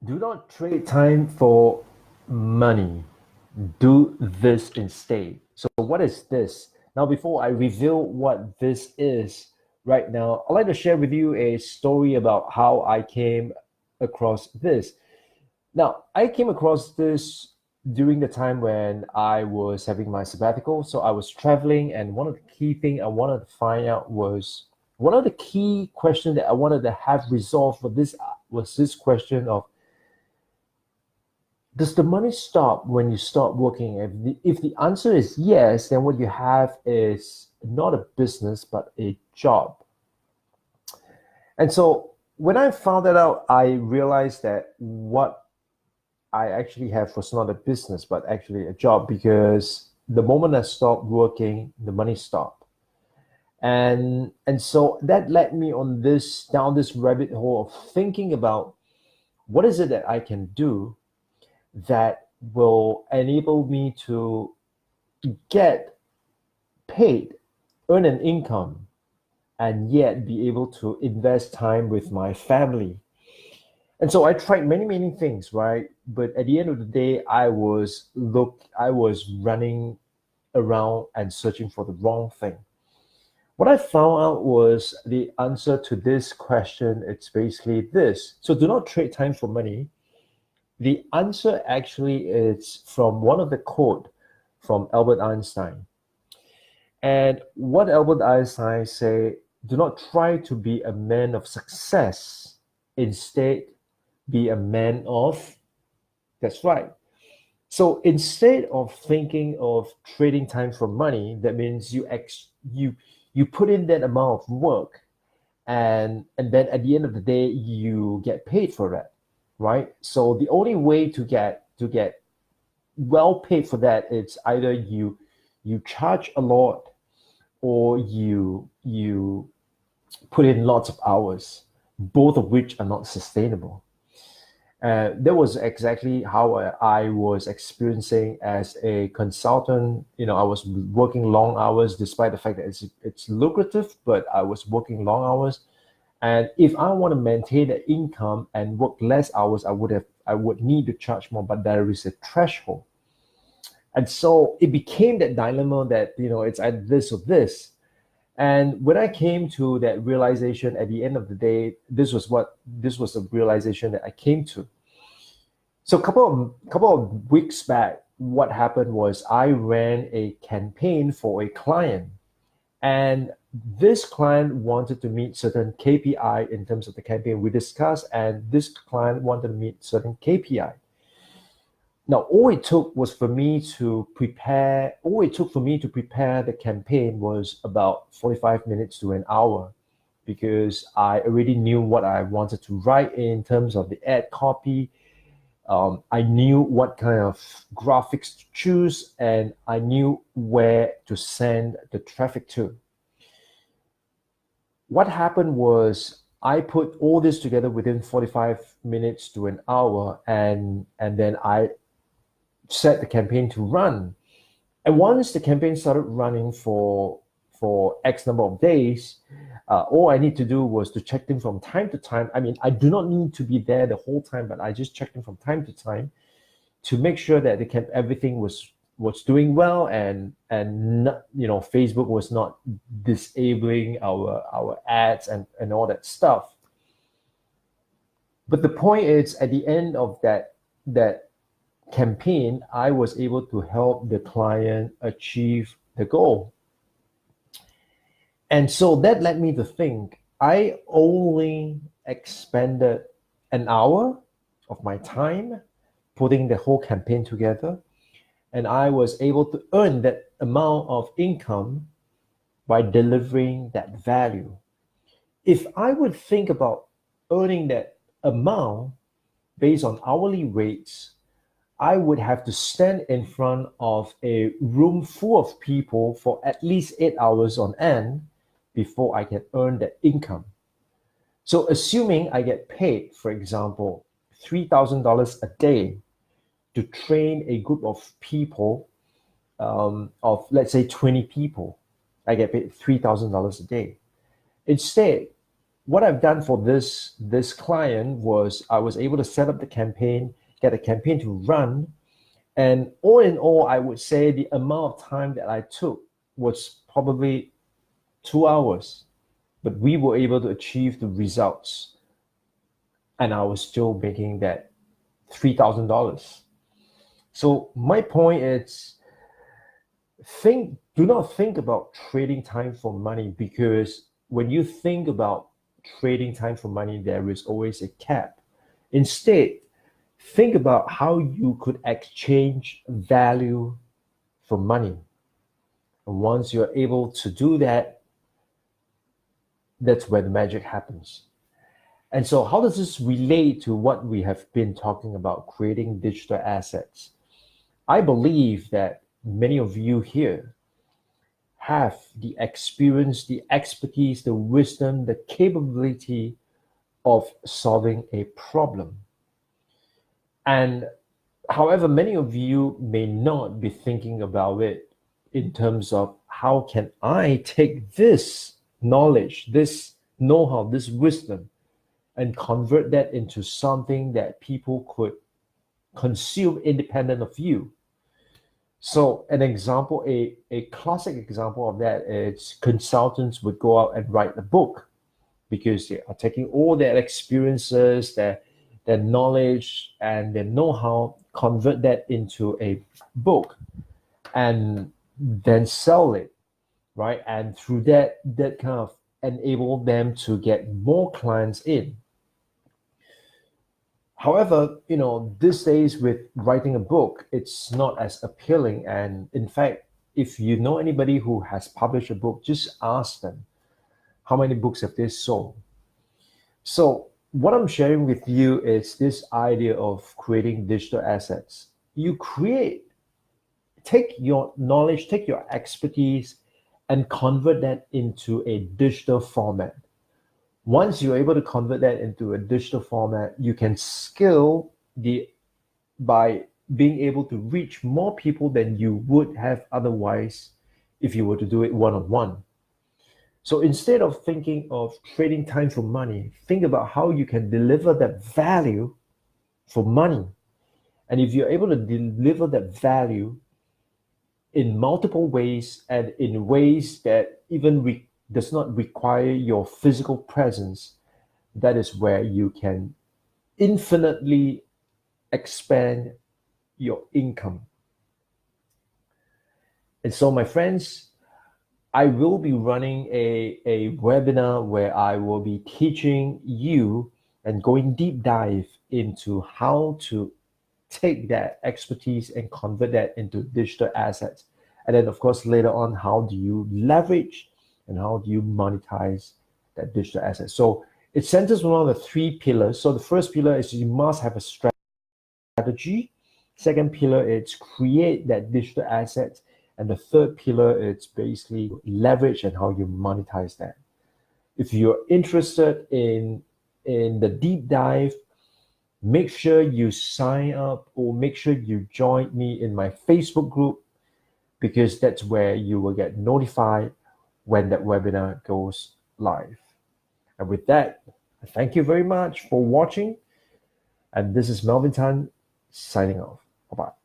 Do not trade time for money. Do this instead. So, what is this? Now, before I reveal what this is right now, I'd like to share with you a story about how I came across this. Now, I came across this during the time when I was having my sabbatical. So, I was traveling, and one of the key things I wanted to find out was one of the key questions that I wanted to have resolved for this was this question of, does the money stop when you stop working? If the answer is yes, then what you have is not a business, but a job. And so when I found that out, I realized that what I actually have was not a business, but actually a job, because the moment I stopped working, the money stopped. And so that led me on this down this rabbit hole of thinking about what is it that I can do that will enable me to get paid, earn an income, and yet be able to invest time with my family. And so I tried many, many things, right? But at the end of the day, I was running around and searching for the wrong thing. What I found out was the answer to this question. It's basically this. So do not trade time for money. The answer actually is from one of the quote from Albert Einstein. And what Albert Einstein say, do not try to be a man of success. Instead, be a man of, that's right. So instead of thinking of trading time for money, that means you put in that amount of work, and then at the end of the day you get paid for that, right? So the only way to get well paid for that, it's either you charge a lot, or you put in lots of hours, both of which are not sustainable. That was exactly how I was experiencing as a consultant. I was working long hours, despite the fact that it's lucrative, but I was working long hours. And if I want to maintain the income and work less hours, I would need to charge more, but there is a threshold. And so it became that dilemma that, it's either this or this. And when I came to that realization at the end of the day, this was a realization that I came to. So a couple of weeks back, what happened was I ran a campaign for a client, and this client wanted to meet certain KPI in terms of the campaign we discussed, and this client wanted to meet certain KPI. Now, all it took for me to prepare the campaign was about 45 minutes to an hour, because I already knew what I wanted to write in terms of the ad copy. I knew what kind of graphics to choose, and I knew where to send the traffic to. What happened was I put all this together within 45 minutes to an hour, and then I set the campaign to run. And once the campaign started running for X number of days, all I need to do was to check in from time to time. I mean, I do not need to be there the whole time, but I just checked in from time to time to make sure that everything was doing well, and not, Facebook was not disabling our ads and all that stuff. But the point is, at the end of that campaign, I was able to help the client achieve the goal. And so that led me to think I only expended an hour of my time putting the whole campaign together, and I was able to earn that amount of income by delivering that value. If I would think about earning that amount based on hourly rates, I would have to stand in front of a room full of people for at least 8 hours on end before I can earn that income. So, assuming I get paid, for example, $3,000 a day to train a group of people, of let's say 20 people, I get paid $3,000 a day. Instead, what I've done for this client was I was able to set up the campaign, get a campaign to run, and all in all, I would say the amount of time that I took was probably 2 hours, but we were able to achieve the results, and I was still making that $3,000. So my point is, do not think about trading time for money, because when you think about trading time for money, there is always a cap. Instead, think about how you could exchange value for money. And once you're able to do that, that's where the magic happens. And so, how does this relate to what we have been talking about, creating digital assets? I believe that many of you here have the experience, the expertise, the wisdom, the capability of solving a problem. And however, many of you may not be thinking about it in terms of how can I take this knowledge, this know-how, this wisdom, and convert that into something that people could consume independent of you. So an example, a classic example of that is consultants would go out and write a book because they are taking all their experiences, their knowledge and their know-how, convert that into a book and then sell it, right? And through that kind of enable them to get more clients in. However, these days with writing a book, it's not as appealing. And in fact, if you know anybody who has published a book, just ask them how many books have they sold. So what I'm sharing with you is this idea of creating digital assets. Take your knowledge, take your expertise, and convert that into a digital format. Once you're able to convert that into a digital format, you can scale by being able to reach more people than you would have otherwise if you were to do it one-on-one. So instead of thinking of trading time for money, think about how you can deliver that value for money. And if you're able to deliver that value in multiple ways and in ways that even does not require your physical presence, that is where you can infinitely expand your income. And so, my friends, I will be running a webinar where I will be teaching you and going deep dive into how to take that expertise and convert that into digital assets. And then, of course, later on, how do you leverage and how do you monetize that digital asset? So it centers around the 3 pillars. So the first pillar is you must have a strategy. Second pillar is create that digital asset. And the third pillar is basically leverage and how you monetize that. If you're interested in the deep dive, make sure you sign up or make sure you join me in my Facebook group, because that's where you will get notified when that webinar goes live. And with that, thank you very much for watching. And this is Melvin Tan signing off. Bye-bye.